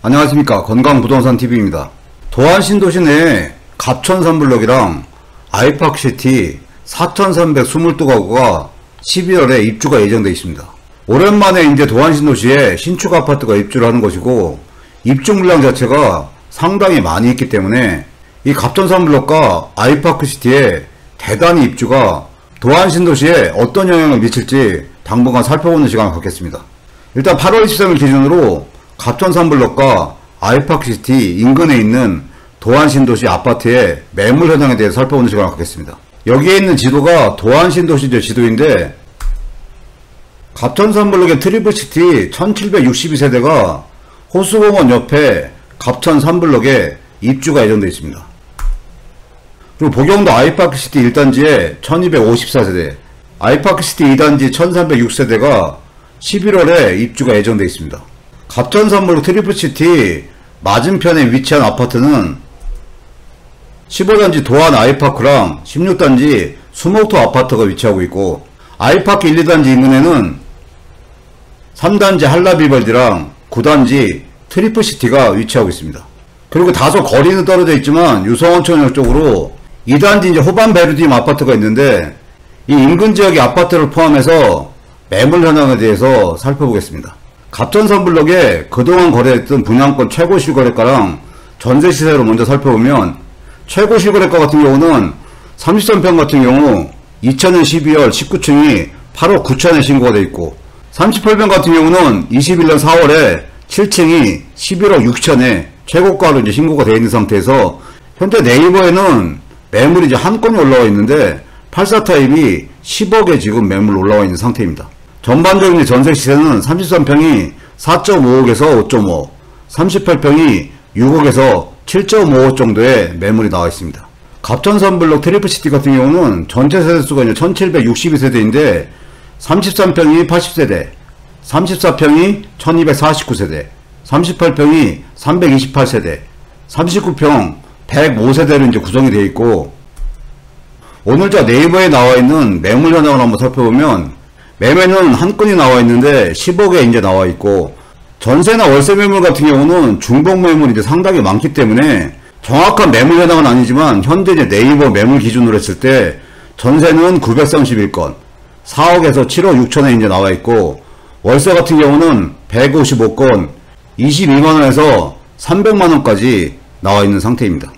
안녕하십니까, 건강부동산TV입니다. 도안신도시 내에 갑천산블럭이랑 아이파크시티 4,322가구가 11월에 입주가 예정되어 있습니다. 오랜만에 이제 도안신도시에 신축 아파트가 입주를 하는 것이고, 입주 물량 자체가 상당히 많이 있기 때문에 이 갑천산블럭과 아이파크시티의 대단히 입주가 도안신도시에 어떤 영향을 미칠지 당분간 살펴보는 시간을 갖겠습니다. 일단 8월 23일 기준으로 갑천산블럭과 아이파크시티 인근에 있는 도안신도시 아파트의 매물 현황에 대해서 살펴보는 시간을 갖겠습니다. 여기에 있는 지도가 도안신도시 지도인데, 갑천산블럭의 트리플시티 1762세대가 호수공원 옆에 갑천산블럭에 입주가 예정되어 있습니다. 그리고 보경도 아이파크시티 1단지에 1254세대, 아이파크시티 2단지 1306세대가 11월에 입주가 예정되어 있습니다. 갑천산블럭 트리플시티 맞은편에 위치한 아파트는 15단지 도안 아이파크랑 16단지 수목토 아파트가 위치하고 있고, 아이파크 1, 2단지 인근에는 3단지 한라비발디랑 9단지 트리플시티가 위치하고 있습니다. 그리고 다소 거리는 떨어져 있지만 유성원천역 쪽으로 2단지 이제 호반베르디움 아파트가 있는데, 이 인근 지역의 아파트를 포함해서 매물 현황에 대해서 살펴보겠습니다. 갑천산블럭에 그동안 거래했던 분양권 최고 실거래가랑 전세 시세로 먼저 살펴보면, 최고 실거래가 같은 경우는 33평 같은 경우 2000년 12월 19층이 8억 9천에 신고가 되어 있고, 38평 같은 경우는 21년 4월에 7층이 11억 6천에 최고가로 이제 신고가 되어 있는 상태에서, 현재 네이버에는 매물이 이제 한 건이 올라와 있는데 84타입이 10억에 지금 매물 올라와 있는 상태입니다. 전반적인 전세 시세는 33평이 4.5억에서 5.5억, 38평이 6억에서 7.5억 정도의 매물이 나와 있습니다. 갑천산블럭 트리플시티 같은 경우는 전체 세대수가 이제 1762세대인데 33평이 80세대, 34평이 1249세대, 38평이 328세대, 39평 105세대로 이제 구성이 되어 있고, 오늘자 네이버에 나와 있는 매물 현황을 한번 살펴보면, 매매는 한 건이 나와 있는데 10억에 이제 나와 있고, 전세나 월세 매물 같은 경우는 중복 매물이 이제 상당히 많기 때문에 정확한 매물 현황은 아니지만, 현재 이제 네이버 매물 기준으로 했을 때 전세는 931건, 4억에서 7억 6천에 이제 나와 있고, 월세 같은 경우는 155건, 22만원에서 300만원까지 나와 있는 상태입니다.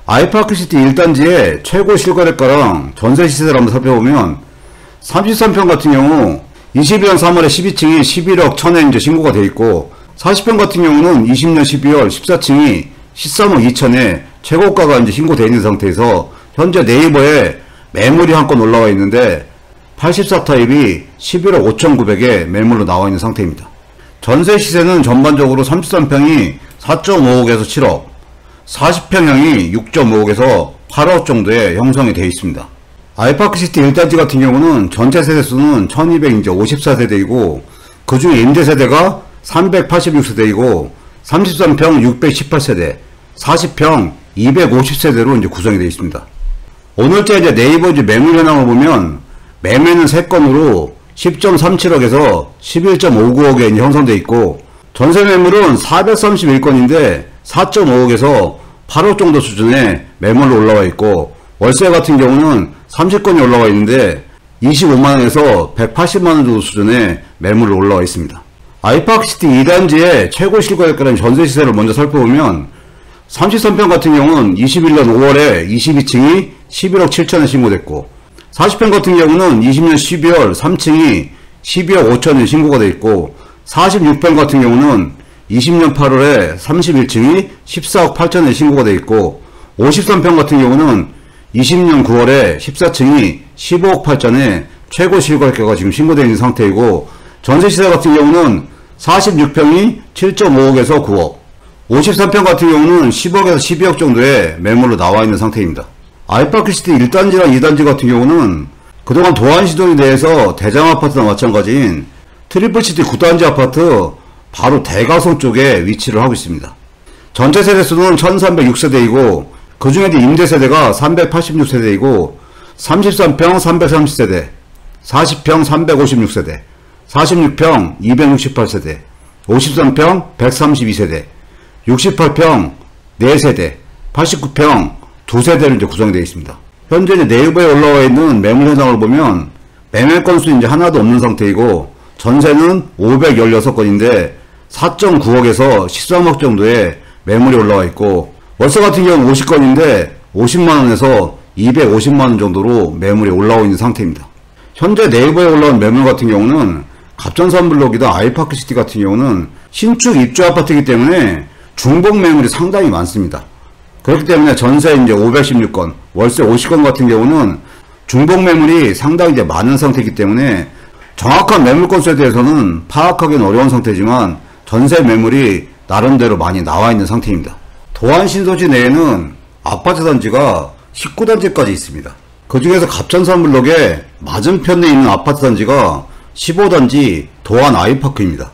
아이파크시티 1단지의 최고 실거래가랑 전세 시세를 한번 살펴보면, 33평 같은 경우 21년 3월에 12층이 11억 1000에 이제 신고가 되어 있고, 40평 같은 경우는 20년 12월 14층이 13억 2천에 최고가가 이제 신고되어 있는 상태에서, 현재 네이버에 매물이 한 건 올라와 있는데 84타입이 11억 5,900에 매물로 나와 있는 상태입니다. 전세 시세는 전반적으로 33평이 4.5억에서 7억, 40평형이 6.5억에서 8억 정도의 형성이 되어 있습니다. 아이파크시티 1단지 같은 경우는 전체 세대수는 1254세대이고, 그 중에 임대세대가 386세대이고, 33평 618세대, 40평 250세대로 이제 구성이 되어 있습니다. 오늘자 이제 네이버 이제 매물 현황을 보면, 매매는 3건으로 10.37억에서 11.59억에 형성되어 있고, 전세 매물은 431건인데 4.5억에서 8억 정도 수준의 매물로 올라와 있고, 월세 같은 경우는 30건이 올라와 있는데 25만원에서 180만원 정도 수준의 매물로 올라와 있습니다. 아이파크시티 2단지의 최고 실거래가는 전세 시세를 먼저 살펴보면, 33평 같은 경우는 21년 5월에 22층이 11억 7천에 신고됐고, 40평 같은 경우는 20년 12월 3층이 12억 5천에 신고가 되어 있고, 46평 같은 경우는 20년 8월에 31층이 14억 8천에 신고가 되어 있고, 53평 같은 경우는 20년 9월에 14층이 15억 8천에 최고 실거래가가 지금 신고되어 있는 상태이고, 전세 시세 같은 경우는 46평이 7.5억에서 9억, 53평 같은 경우는 10억에서 12억 정도의 매물로 나와 있는 상태입니다. 아이파크시티 1단지랑 2단지 같은 경우는 그동안 도안시도에 대해서 대장아파트나 마찬가지인 트리플시티 9단지 아파트 바로 대가성 쪽에 위치를 하고 있습니다. 전체 세대수는 1306세대이고, 그 중에 임대세대가 386세대이고, 33평 330세대, 40평 356세대, 46평 268세대, 53평 132세대, 68평 4세대, 89평 2세대로 이제 구성되어 있습니다. 현재 이제 네이버에 올라와 있는 매물 현황을 보면 매매 건수는 이제 하나도 없는 상태이고 전세는 516건인데 4.9억에서 13억 정도의 매물이 올라와 있고 월세 같은 경우는 50건인데 50만원에서 250만원 정도로 매물이 올라오고 있는 상태입니다. 현재 네이버에 올라온 매물 같은 경우는 갑천삼블록이나 아이파크시티 같은 경우는 신축 입주 아파트이기 때문에 중복 매물이 상당히 많습니다. 그렇기 때문에 전세 이제 516건, 월세 50건 같은 경우는 중복 매물이 상당히 이제 많은 상태이기 때문에 정확한 매물 건수에 대해서는 파악하기는 어려운 상태지만 전세 매물이 나름대로 많이 나와 있는 상태입니다. 도안 신도시 내에는 아파트 단지가 19단지까지 있습니다. 그 중에서 갑천삼블록의 맞은편에 있는 아파트 단지가 15단지 도안 아이파크입니다.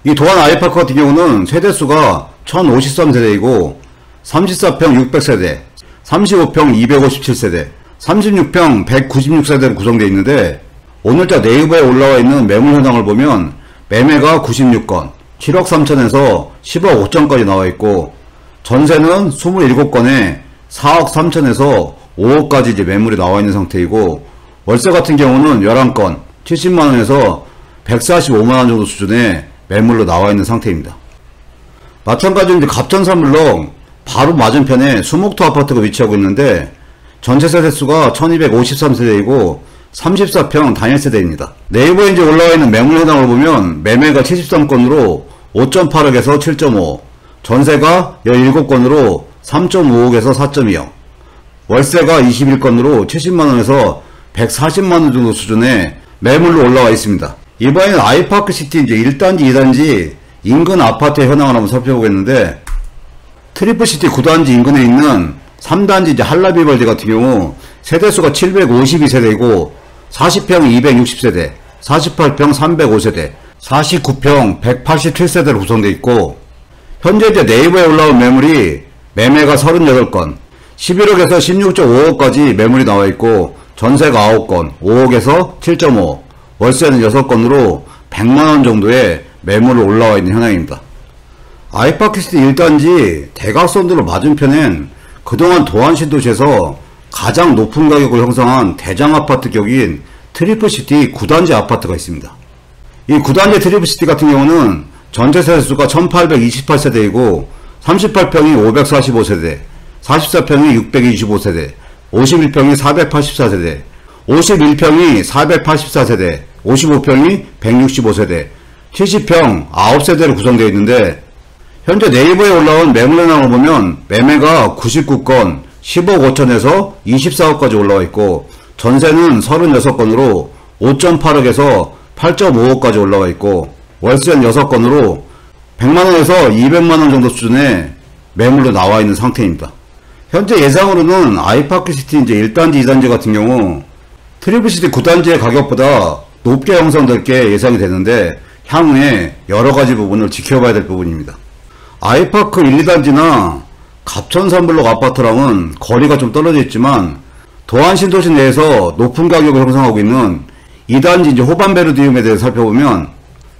이 도안 아이파크 같은 경우는 세대수가 1053세대이고 34평 600세대, 35평 257세대, 36평 196세대로 구성되어 있는데 오늘자 네이버에 올라와 있는 매물 현황을 보면 매매가 96건, 7억 3천에서 10억 5천까지 나와 있고 전세는 27건에 4억 3천에서 5억까지 이제 매물이 나와 있는 상태이고 월세 같은 경우는 11건, 70만원에서 145만원 정도 수준의 매물로 나와 있는 상태입니다. 마찬가지로 이제 갑천삼블록 바로 맞은편에 수목토 아파트가 위치하고 있는데 전체 세대수가 1253세대이고 34평 단일세대입니다. 네이버에 이제 올라와 있는 매물 현황을 보면 매매가 73건으로 5.8억에서 7.5억, 전세가 17건으로 3.5억에서 4.2억, 월세가 21건으로 70만원에서 140만원 정도 수준의 매물로 올라와 있습니다. 이번에는 아이파크시티 이제 1단지, 2단지 인근 아파트의 현황을 한번 살펴보겠는데 트리플시티 9단지 인근에 있는 3단지 이제 한라비벌지 같은 경우 세대수가 752세대이고 40평 260세대, 48평 305세대, 49평 187세대로 구성되어 있고 현재 이제 네이버에 올라온 매물이 매매가 38건, 11억에서 16.5억까지 매물이 나와 있고 전세가 9건, 5억에서 7.5억, 월세는 6건으로 100만원 정도의 매물로 올라와 있는 현황입니다. 아이파크시티 1단지 대각선도로 맞은편엔 그동안 도안신도시에서 가장 높은 가격을 형성한 대장아파트 격인 트리플시티 9단지 아파트가 있습니다. 이 9단지 트리플시티 같은 경우는 전체 세대수가 1828세대이고 38평이 545세대, 44평이 625세대, 51평이 484세대, 51평이 484세대, 55평이 165세대, 70평 9세대로 구성되어 있는데 현재 네이버에 올라온 매물 현황을 보면 매매가 99건 10억 5천에서 24억까지 올라와 있고 전세는 36건으로 5.8억에서 8.5억까지 올라와 있고 월세는 6건으로 100만원에서 200만원 정도 수준의 매물로 나와 있는 상태입니다. 현재 예상으로는 아이파크시티 이제 1단지, 2단지 같은 경우 트리플시티 9단지의 가격보다 높게 형성될 게 예상이 되는데 향후에 여러가지 부분을 지켜봐야 될 부분입니다. 아이파크 1, 2단지나 갑천삼블록 아파트랑은 거리가 좀 떨어져 있지만 도안신도시 내에서 높은 가격을 형성하고 있는 2단지 이제 호반베르디움에 대해서 살펴보면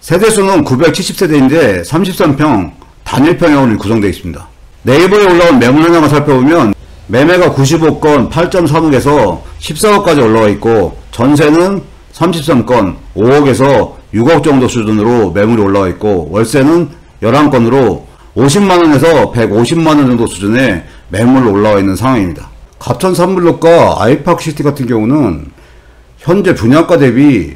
세대수는 970세대인데 33평 단일평형으로 구성되어 있습니다. 네이버에 올라온 매물 현황을 살펴보면 매매가 95건 8.3억에서 14억까지 올라와 있고 전세는 33건 5억에서 6억 정도 수준으로 매물이 올라와 있고 월세는 11건으로 50만원에서 150만원 정도 수준의 매물로 올라와 있는 상황입니다. 갑천삼블록과 아이파크시티 같은 경우는 현재 분양가 대비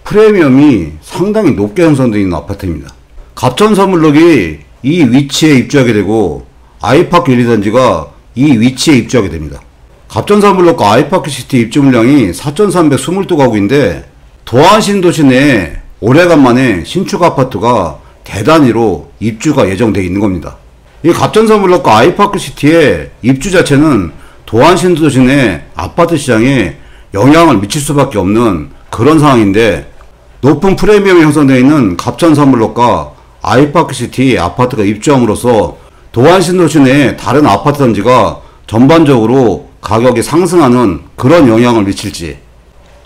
프리미엄이 상당히 높게 형성되어 있는 아파트입니다. 갑천삼블록이 이 위치에 입주하게 되고 아이파크 1, 2단지가 이 위치에 입주하게 됩니다. 갑천삼블록과 아이파크시티 입주 물량이 4,322가구인데 도안신도시 내에 오래간만에 신축 아파트가 대단위로 입주가 예정되어 있는 겁니다. 이 갑천삼블록과 아이파크시티의 입주 자체는 도안신도시 내 아파트 시장에 영향을 미칠 수밖에 없는 그런 상황인데 높은 프리미엄이 형성되어 있는 갑천삼블록과 아이파크시티 아파트가 입주함으로써 도안신도시 내 다른 아파트 단지가 전반적으로 가격이 상승하는 그런 영향을 미칠지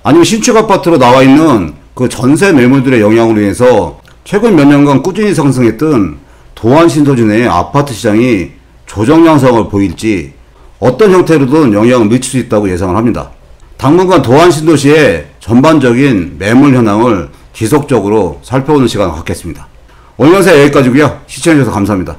아니면 신축 아파트로 나와 있는 그 전세 매물들의 영향으로 인해서 최근 몇 년간 꾸준히 상승했던 도안 신도시 내 아파트 시장이 조정 양상을 보일지 어떤 형태로든 영향을 미칠 수 있다고 예상을 합니다. 당분간 도안 신도시의 전반적인 매물 현황을 지속적으로 살펴보는 시간을 갖겠습니다. 오늘 영상 여기까지고요. 시청해주셔서 감사합니다.